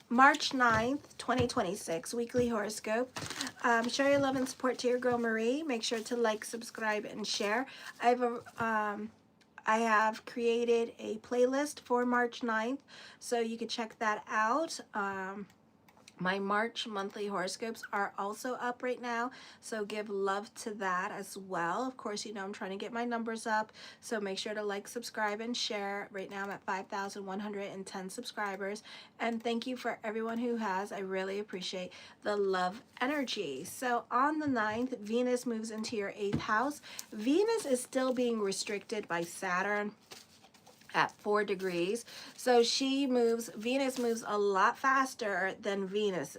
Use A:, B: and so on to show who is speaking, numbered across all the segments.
A: March 9th, 2026, weekly horoscope. Show your love and support to your girl Marie. Make sure to like, subscribe, and share. I have created a playlist for March 9th, so you can check that out. My March monthly horoscopes are also up right now, so give love to that as well. Of course, you know I'm trying to get my numbers up, so make sure to like, subscribe, and share. Right now I'm at 5,110 subscribers, and thank you for everyone who has. I really appreciate the love energy. So on the 9th, Venus moves into your 8th house. Venus is still being restricted by Saturn at 4 degrees. So Venus moves a lot faster than Venus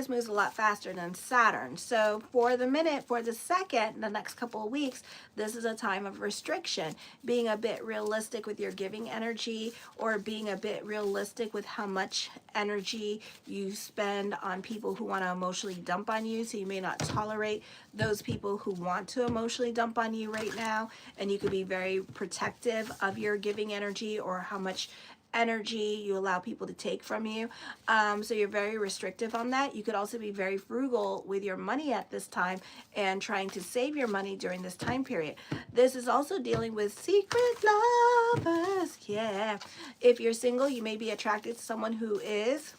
A: moves a lot faster than Saturn. So for the second, the next couple of weeks, this is a time of restriction, being a bit realistic with your giving energy, or being a bit realistic with how much energy you spend on people who want to emotionally dump on you. So you may not tolerate those people who want to emotionally dump on you right now, and you could be very protective of your giving energy or how much energy you allow people to take from you. So you're very restrictive on that. You could also be very frugal with your money at this time and trying to save your money during this time period. This is also dealing with secret lovers. Yeah. If you're single, you may be attracted to someone who is,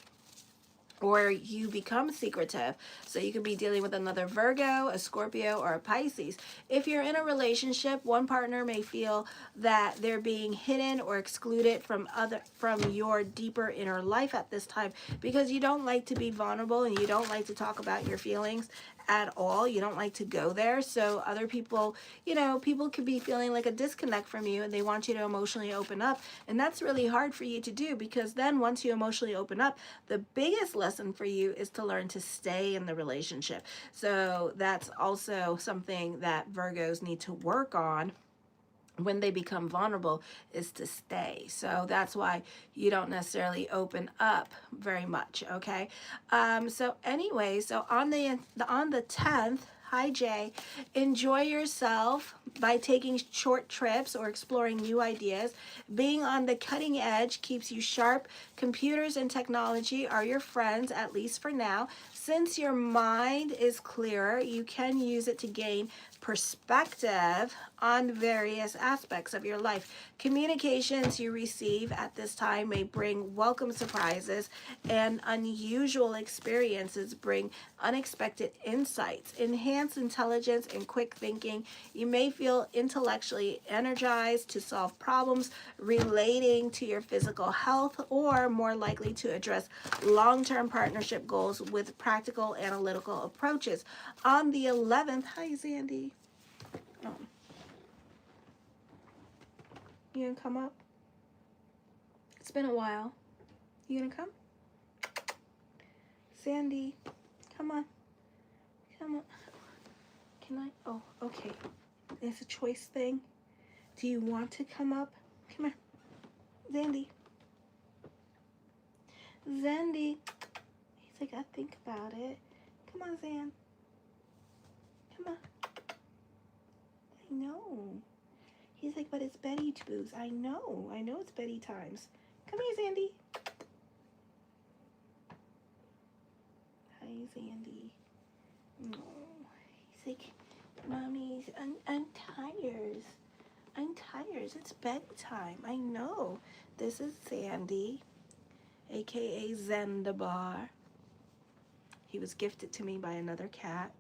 A: or you become secretive. So you could be dealing with another Virgo, a Scorpio, or a Pisces. If you're in a relationship, one partner may feel that they're being hidden or excluded from your deeper inner life at this time, because you don't like to be vulnerable and you don't like to talk about your feelings at all. You don't like to go there. So other people, people could be feeling like a disconnect from you, and they want you to emotionally open up. And that's really hard for you to do, because then once you emotionally open up, the biggest lesson for you is to learn to stay in the relationship. So that's also something that Virgos need to work on when they become vulnerable, is to stay. So that's why you don't necessarily open up very much. Okay. So anyway, so on the 10th, hi Jay, enjoy yourself by taking short trips or exploring new ideas. Being on the cutting edge keeps you sharp. Computers and technology are your friends, at least for now. Since your mind is clearer, you can use it to gain perspective on various aspects of your life. Communications you receive at this time may bring welcome surprises, and unusual experiences bring unexpected insights. Enhance intelligence and quick thinking. You may feel intellectually energized to solve problems relating to your physical health, or more likely to address long-term partnership goals with practical analytical approaches. On the 11th, hi Zandy. Oh. You gonna come up? It's been a while. You gonna come? Sandy, come on. Come on. Can I? Oh, okay. It's a choice thing. Do you want to come up? Come here. Zandy. Zandy. He's like, I think about it. Come on, Zan. Come on. I know. He's like, but it's Betty Boos. I know it's Betty times. Come here, Zandy. Hi, Zandy. No. He's like, Mommy, I'm tired. I'm tired. It's bedtime. I know. This is Sandy, aka Zendabar. He was gifted to me by another cat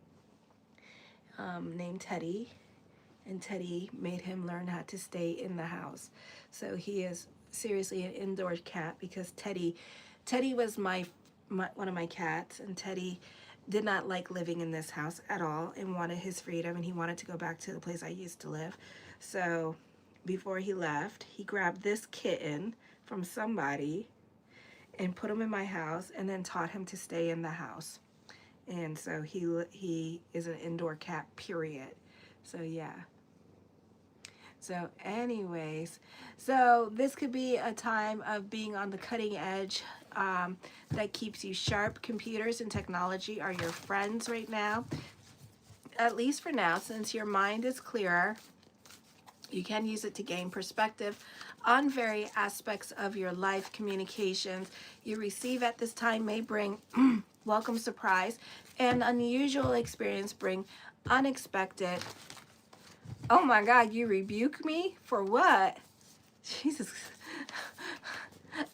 A: named Teddy. And Teddy made him learn how to stay in the house. So he is seriously an indoor cat, because Teddy was one of my cats, and Teddy did not like living in this house at all and wanted his freedom, and he wanted to go back to the place I used to live. So before he left, he grabbed this kitten from somebody and put him in my house, and then taught him to stay in the house. And so he is an indoor cat, period. So yeah. So anyways, so this could be a time of being on the cutting edge that keeps you sharp. Computers and technology are your friends right now, at least for now, since your mind is clearer. You can use it to gain perspective on various aspects of your life. Communications you receive at this time may bring welcome surprise, and unusual experience bring unexpected. Oh my God, you rebuke me for what? Jesus.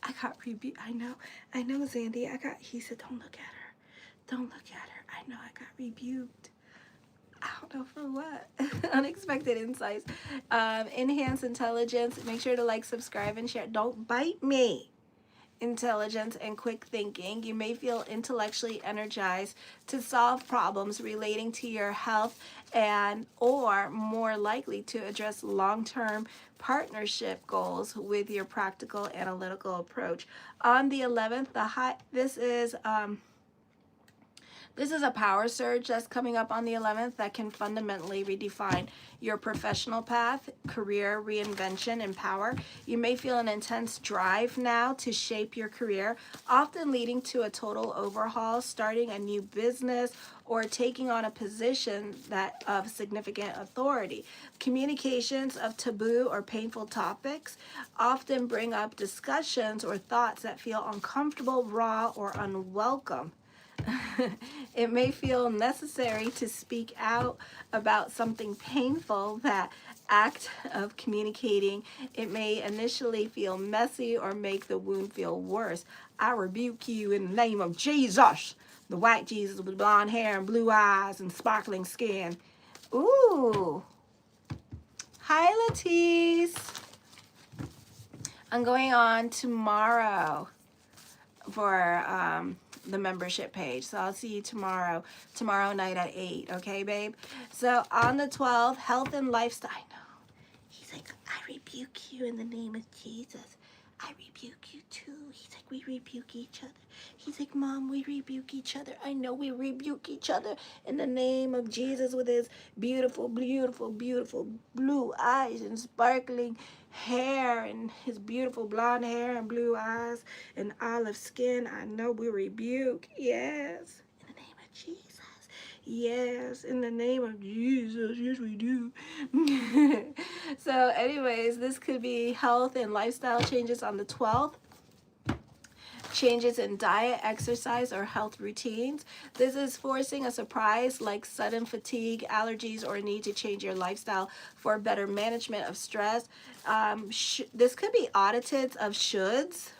A: I got rebuked. I know, Zandy. He said, don't look at her. Don't look at her. I know I got rebuked. I don't know for what. Unexpected insights. Enhance intelligence. Make sure to like, subscribe, and share. Don't bite me. Intelligence and quick thinking. You may feel intellectually energized to solve problems relating to your health and or more likely to address long-term partnership goals with your practical analytical approach. On the 11th, this is a power surge that's coming up on the 11th that can fundamentally redefine your professional path, career reinvention, and power. You may feel an intense drive now to shape your career, often leading to a total overhaul, starting a new business, or taking on a position that of significant authority. Communications of taboo or painful topics often bring up discussions or thoughts that feel uncomfortable, raw, or unwelcome. It may feel necessary to speak out about something painful. That act of communicating, it may initially feel messy or make the wound feel worse. I rebuke you in the name of Jesus, the white Jesus with blonde hair and blue eyes and sparkling skin. Ooh. Hi, Latisse. I'm going on tomorrow for the membership page. So I'll see you tomorrow night at 8. Okay, babe? So on the 12th, health and lifestyle. I know. He's like, I rebuke you in the name of Jesus. I rebuke you too. He's like, we rebuke each other. He's like, Mom, we rebuke each other. I know we rebuke each other in the name of Jesus with his beautiful, beautiful, beautiful blue eyes and sparkling hair and his beautiful blonde hair and blue eyes and olive skin. I know we rebuke. Yes. In the name of Jesus. Yes, in the name of Jesus. Yes, we do. So anyways, this could be health and lifestyle changes on the 12th. Changes in diet, exercise, or health routines. This is forcing a surprise like sudden fatigue, allergies, or need to change your lifestyle for better management of stress. This could be audits of shoulds.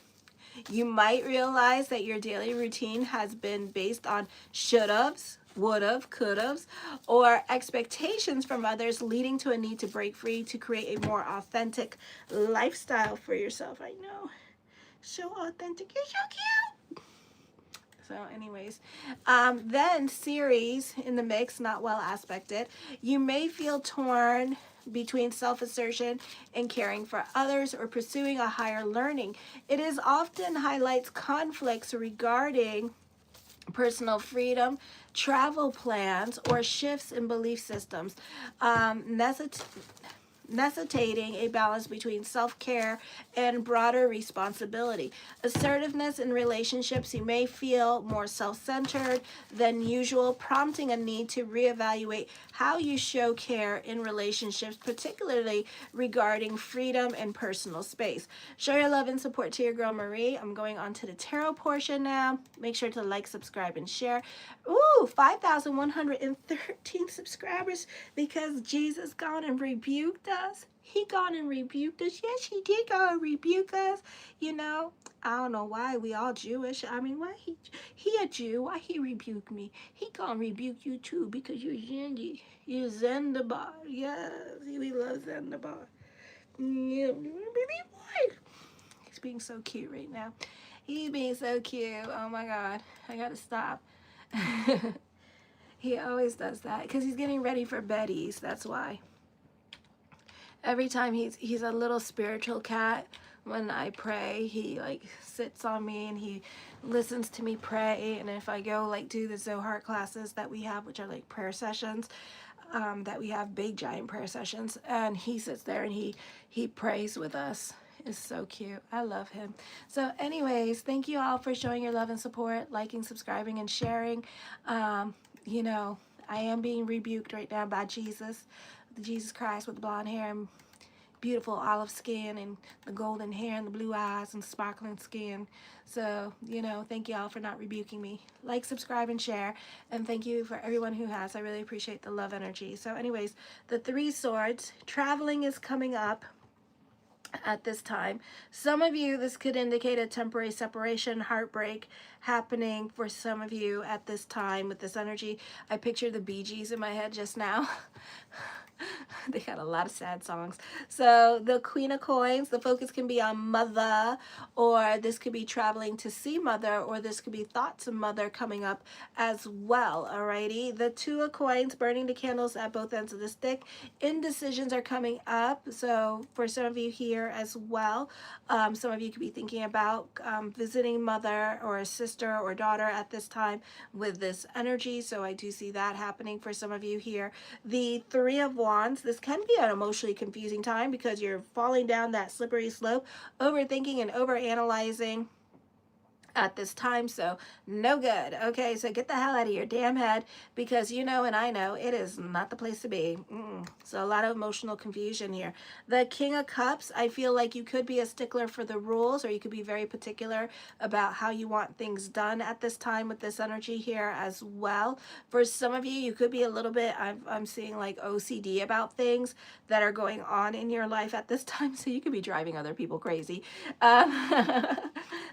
A: You might realize that your daily routine has been based on should-haves, would-have, could-haves, or expectations from others, leading to a need to break free to create a more authentic lifestyle for yourself. I know. So authentic. You're so cute. So anyways, then series in the mix, not well aspected. You may feel torn between self-assertion and caring for others or pursuing a higher learning. It is often highlights conflicts regarding personal freedom, travel plans, or shifts in belief systems. Necessitating a balance between self-care and broader responsibility. Assertiveness in relationships, you may feel more self-centered than usual, prompting a need to reevaluate how you show care in relationships, particularly regarding freedom and personal space. Show your love and support to your girl Marie. I'm going on to the tarot portion now. Make sure to like, subscribe, and share. Ooh, 5,113 subscribers because Jesus gone and rebuked us. He gone and rebuked us. Yes, he did go and rebuke us. You know, I don't know why we all Jewish. I mean, why he a Jew? Why he rebuke me? He gonna rebuke you too because you're Zendi. You're Zendabar. Yes, we love Zendabar. Yeah, baby boy. He's being so cute right now. He's being so cute. Oh my God, I gotta stop. He always does that because he's getting ready for Betty's. That's why. Every time he's a little spiritual cat. When I pray, he like sits on me and he listens to me pray. And if I go like do the Zohar classes that we have, which are like prayer sessions, that we have big giant prayer sessions, and he sits there and he prays with us. It's so cute. I love him. So anyways, thank you all for showing your love and support, liking, subscribing, and sharing. You know, I am being rebuked right now by Jesus Christ with blonde hair and beautiful olive skin and the golden hair and the blue eyes and sparkling skin. So, you know, thank y'all for not rebuking me. Like, subscribe, and share. And thank you for everyone who has. I really appreciate the love energy. So anyways, the Three Swords, traveling is coming up at this time. Some of you, this could indicate a temporary separation, heartbreak happening for some of you at this time with this energy. I picture the Bee Gees in my head just now. They got a lot of sad songs. So the Queen of Coins, the focus can be on mother, or this could be traveling to see mother, or this could be thoughts of mother coming up as well. Alrighty, the Two of Coins, burning the candles at both ends of the stick. Indecisions are coming up. So for some of you here as well, some of you could be thinking about visiting mother or a sister or daughter at this time with this energy. So I do see that happening for some of you here. The Three of Wands, this can be an emotionally confusing time because you're falling down that slippery slope, overthinking and overanalyzing at this time, so no good. Okay, so get the hell out of your damn head, because you know and I know it is not the place to be. So a lot of emotional confusion here. The King of Cups, I feel like you could be a stickler for the rules, or you could be very particular about how you want things done at this time with this energy here as well. For some of you, you could be a little bit, I'm seeing like OCD about things that are going on in your life at this time, so you could be driving other people crazy.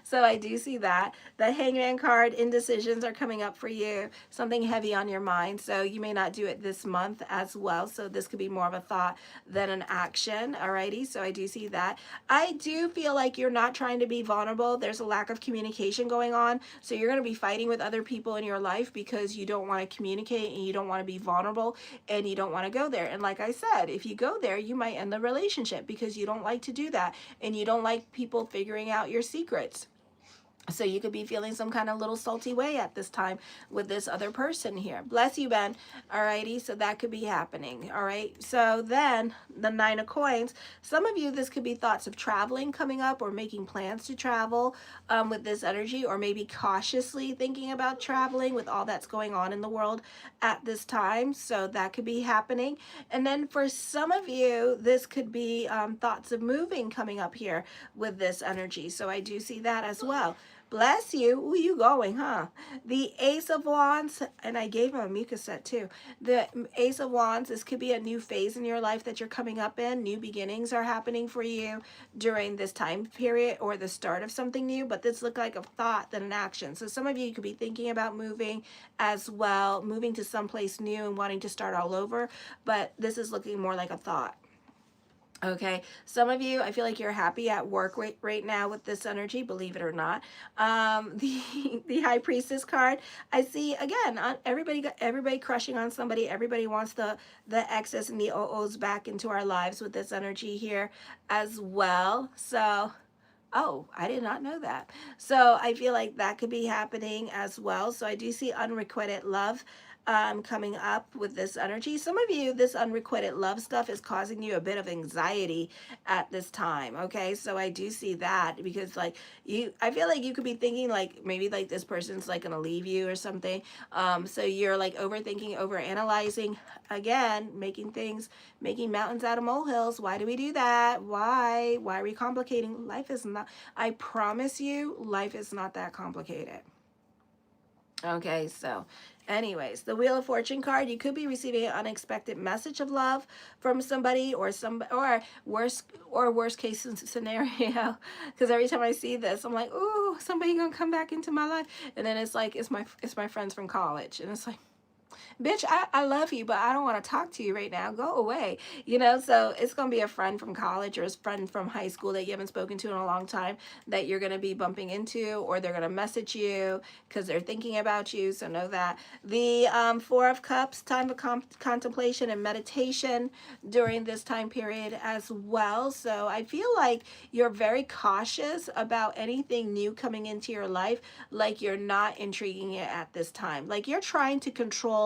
A: So I do see that. The Hangman card, indecisions are coming up for you, something heavy on your mind, so you may not do it this month as well, so this could be more of a thought than an action. Alrighty, so I do see that. I do feel like you're not trying to be vulnerable. There's a lack of communication going on, so you're going to be fighting with other people in your life because you don't want to communicate and you don't want to be vulnerable and you don't want to go there. And like I said, if you go there, you might end the relationship because you don't like to do that and you don't like people figuring out your secrets. So you could be feeling some kind of little salty way at this time with this other person here. Bless you, Ben. Alrighty, so that could be happening. All right, so then the Nine of Coins. Some of you, this could be thoughts of traveling coming up or making plans to travel with this energy, or maybe cautiously thinking about traveling with all that's going on in the world at this time. So that could be happening. And then for some of you, this could be thoughts of moving coming up here with this energy. So I do see that as well. Bless you. Ooh, you going, huh? The Ace of Wands, and I gave him a mucus set too. The Ace of Wands, this could be a new phase in your life that you're coming up in. New beginnings are happening for you during this time period, or the start of something new, but this looked like a thought than an action. So some of you could be thinking about moving as well, moving to someplace new and wanting to start all over, but this is looking more like a thought. Okay, some of you, I feel like you're happy at work right now with this energy, believe it or not. The High Priestess card, I see again, everybody crushing on somebody. Everybody wants the excess and the OOs back into our lives with this energy here as well. So oh, I did not know that. So I feel like that could be happening as well. So I do see unrequited love coming up with this energy. Some of you, this unrequited love stuff is causing you a bit of anxiety at this time. Okay, so I do see that, because like I feel like you could be thinking like maybe like this person's like gonna leave you or something. So you're like overthinking, overanalyzing, again, making mountains out of molehills. Why do we do that? Why are we complicating? Life is not, I promise you, life is not that complicated. Okay, so anyways, the Wheel of Fortune card, you could be receiving an unexpected message of love from somebody, or worst case scenario, because every time I see this, I'm like, ooh, somebody gonna come back into my life, and then it's like it's my friends from college, and it's like, bitch, I love you, but I don't want to talk to you right now. Go away. You know, so it's going to be a friend from college or a friend from high school that you haven't spoken to in a long time that you're going to be bumping into, or they're going to message you because they're thinking about you. So know that. The Four of Cups, time of contemplation and meditation during this time period as well. So I feel like you're very cautious about anything new coming into your life, like you're not intriguing it at this time. Like you're trying to control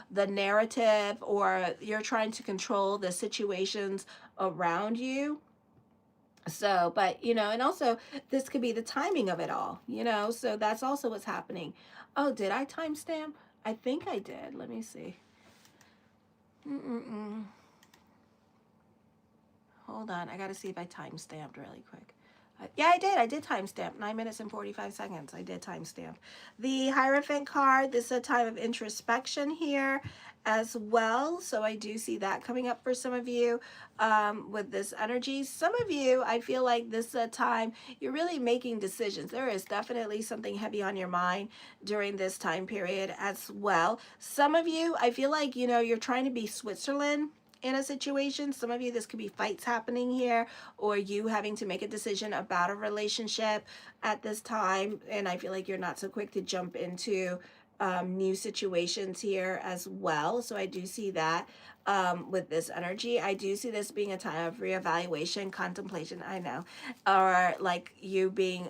A: the narrative, or you're trying to control the situations around you. So, but you know, and also this could be the timing of it all, you know, so that's also what's happening. Oh, did I timestamp? I think I did. Let me see. Hold on. I got to see if I time-stamped really quick. Yeah, I did. I did timestamp. 9 minutes and 45 seconds. I did timestamp. The Hierophant card, this is a time of introspection here as well. So I do see that coming up for some of you with this energy. Some of you, I feel like this is a time you're really making decisions. There is definitely something heavy on your mind during this time period as well. Some of you, I feel like, you know, you're trying to be Switzerland in a situation. Some of you, this could be fights happening here, or you having to make a decision about a relationship at this time. And I feel like you're not so quick to jump into new situations here as well. So I do see that with this energy. I do see this being a time of reevaluation, contemplation, I know, or like you being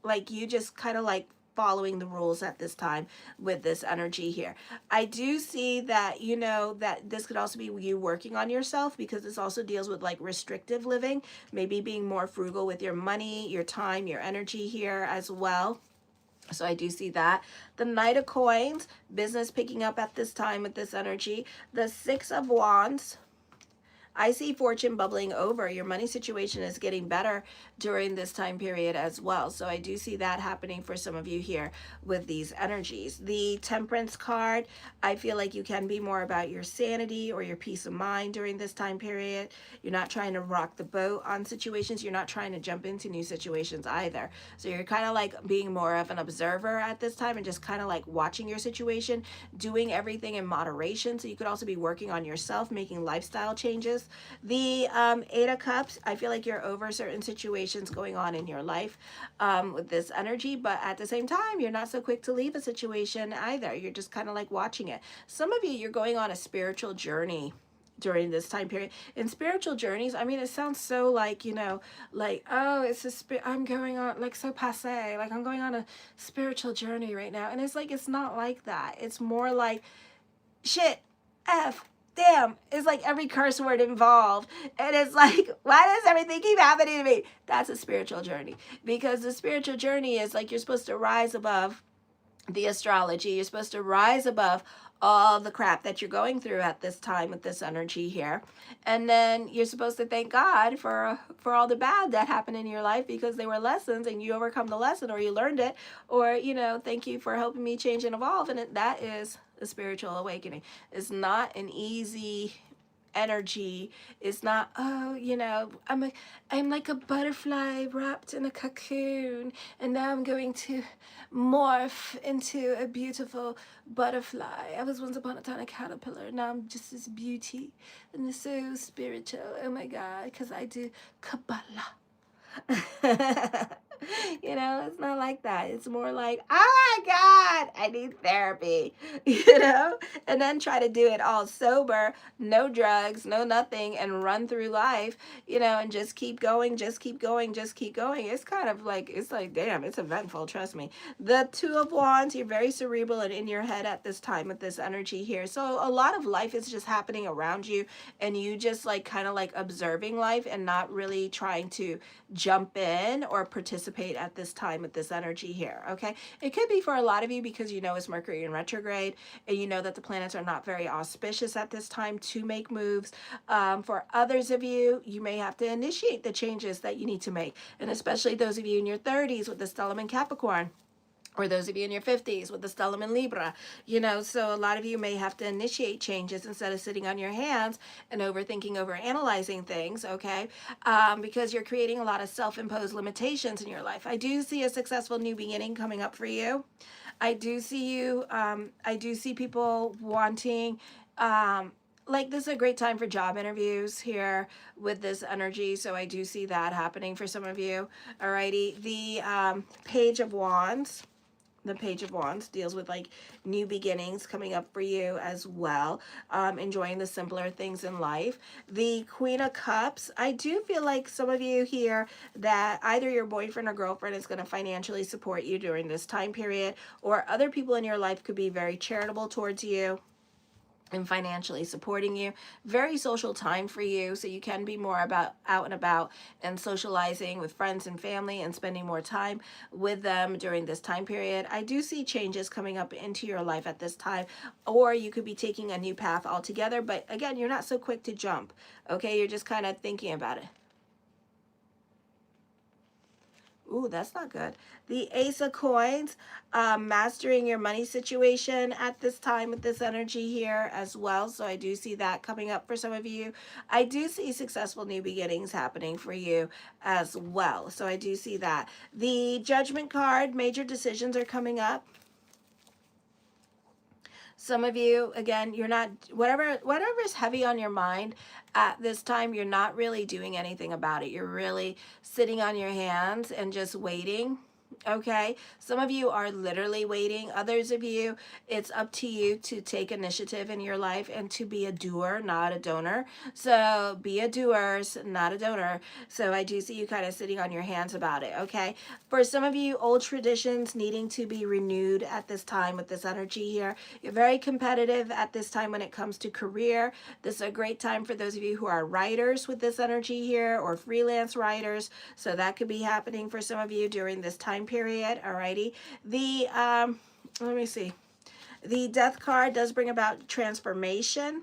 A: like you just kind of like following the rules at this time with this energy here. I do see that, you know, that this could also be you working on yourself, because this also deals with like restrictive living, maybe being more frugal with your money, your time, your energy here as well. So I do see that. The Knight of Coins, business picking up at this time with this energy. The Six of Wands, I see fortune bubbling over. Your money situation is getting better during this time period as well. So I do see that happening for some of you here with these energies. The Temperance card, I feel like you can be more about your sanity or your peace of mind during this time period. You're not trying to rock the boat on situations. You're not trying to jump into new situations either. So you're kind of like being more of an observer at this time and just kind of like watching your situation, doing everything in moderation. So you could also be working on yourself, making lifestyle changes. The Eight of Cups, I feel like you're over certain situations going on in your life with this energy, but at the same time, you're not so quick to leave a situation either. You're just kind of like watching it. Some of you, you're going on a spiritual journey during this time period. In spiritual journeys, I mean, it sounds so like, you know, like, oh, it's I'm going on, like, so passe, like I'm going on a spiritual journey right now. And it's like, it's not like that. It's more like shit, F, damn, it's like every curse word involved. And it's like, why does everything keep happening to me? That's a spiritual journey, because the spiritual journey is like you're supposed to rise above the astrology. You're supposed to rise above all the crap that you're going through at this time with this energy here. And then you're supposed to thank God for all the bad that happened in your life, because they were lessons and you overcome the lesson, or you learned it, or, you know, thank you for helping me change and evolve. And that is a spiritual awakening. It's not an easy energy. It's not, oh, you know, I'm like a butterfly wrapped in a cocoon, and now I'm going to morph into a beautiful butterfly. I was once upon a time a caterpillar. Now I'm just this beauty, and it's so spiritual. Oh my God, because I do Kabbalah. You know, it's not like that. It's more like, oh my God, I need therapy, you know, and then try to do it all sober, no drugs, no nothing, and run through life, you know, and just keep going, just keep going, just keep going. It's kind of like, it's like, damn, it's eventful, trust me. The Two of Wands, you're very cerebral and in your head at this time with this energy here. So a lot of life is just happening around you, and you just like kind of like observing life and not really trying to jump in or participate at this time with this energy here. Okay, it could be for a lot of you because you know it's Mercury in retrograde, and you know that the planets are not very auspicious at this time to make moves. For others of you, you may have to initiate the changes that you need to make, and especially those of you in your 30s with the stellium in Capricorn, or those of you in your 50s with the stellium in Libra, you know, so a lot of you may have to initiate changes instead of sitting on your hands and overthinking, overanalyzing things, okay, because you're creating a lot of self-imposed limitations in your life. I do see a successful new beginning coming up for you. I do see you, I do see people wanting, like, this is a great time for job interviews here with this energy. So I do see that happening for some of you. Alrighty, the Page of Wands. The Page of Wands deals with like new beginnings coming up for you as well. Enjoying the simpler things in life. The Queen of Cups. I do feel like some of you here that either your boyfriend or girlfriend is going to financially support you during this time period, or other people in your life could be very charitable towards you. and financially supporting you. Very social time for you, so you can be more about out and about and socializing with friends and family and spending more time with them during this time period. I do see changes coming up into your life at this time, or you could be taking a new path altogether, but again, you're not so quick to jump. Okay, you're just kind of thinking about it. Ooh, that's not good. The Ace of Coins, mastering your money situation at this time with this energy here as well. So I do see that coming up for some of you. I do see successful new beginnings happening for you as well. So I do see that. The Judgment card, major decisions are coming up. Some of you, again, you're not, whatever is heavy on your mind at this time, you're not really doing anything about it. You're really sitting on your hands and just waiting. Okay, some of you are literally waiting. Others of you, it's up to you to take initiative in your life and to be a doer, not a donor. So be a doer, not a donor. So I do see you kind of sitting on your hands about it. Okay, for some of you, old traditions needing to be renewed at this time with this energy here. You're very competitive at this time when it comes to career. This is a great time for those of you who are writers with this energy here, or freelance writers. So that could be happening for some of you during this time period. Alrighty. The let me see. The Death card does bring about transformation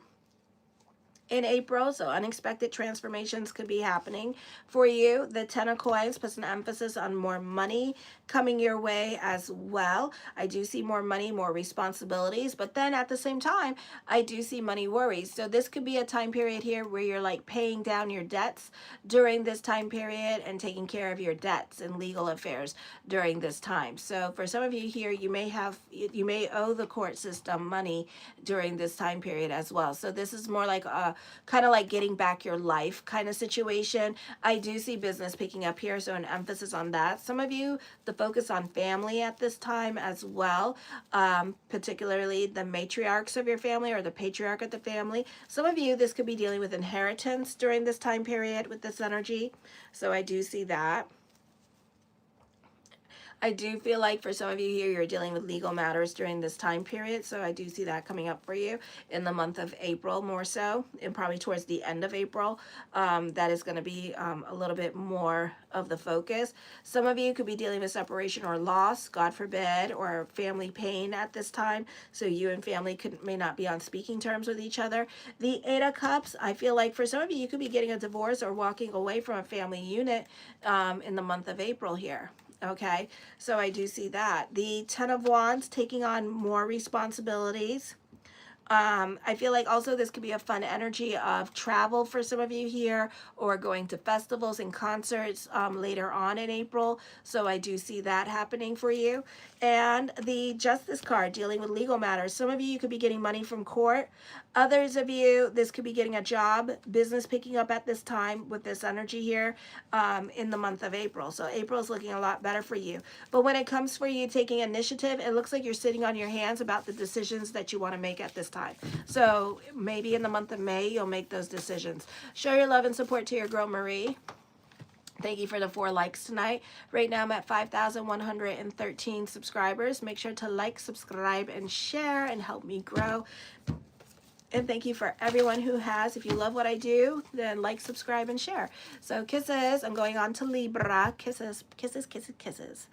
A: in April, so unexpected transformations could be happening for you. The Ten of Coins puts an emphasis on more money coming your way as well. I do see more money, more responsibilities, but then at the same time, I do see money worries. So this could be a time period here where you're like paying down your debts during this time period and taking care of your debts and legal affairs during this time. So for some of you here, you may owe the court system money during this time period as well. So this is more like a kind of like getting back your life kind of situation. I do see business picking up here, so an emphasis on that. Some of you, the focus on family at this time as well, particularly the matriarchs of your family or the patriarch of the family. Some of you, this could be dealing with inheritance during this time period with this energy. So I do see that. I do feel like for some of you here, you're dealing with legal matters during this time period. So I do see that coming up for you in the month of April more so, and probably towards the end of April. That is going to be a little bit more of the focus. Some of you could be dealing with separation or loss, God forbid, or family pain at this time. So you and family may not be on speaking terms with each other. The Eight of Cups, I feel like for some of you, you could be getting a divorce or walking away from a family unit in the month of April here. Okay, so I do see that. The Ten of Wands, taking on more responsibilities. I feel like also this could be a fun energy of travel for some of you here, or going to festivals and concerts later on in April. So I do see that happening for you. And the Justice card, dealing with legal matters. Some of you could be getting money from court. Others of you, this could be getting a job, business picking up at this time with this energy here in the month of April. So April is looking a lot better for you. But when it comes for you taking initiative, it looks like you're sitting on your hands about the decisions that you want to make at this time. So maybe in the month of May, you'll make those decisions. Show your love and support to your girl, Marie. Thank you for the 4 likes tonight. Right now I'm at 5,113 subscribers. Make sure to like, subscribe, and share and help me grow. And thank you for everyone who has. If you love what I do, then like, subscribe, and share. So kisses. I'm going on to Libra. Kisses, kisses, kisses, kisses.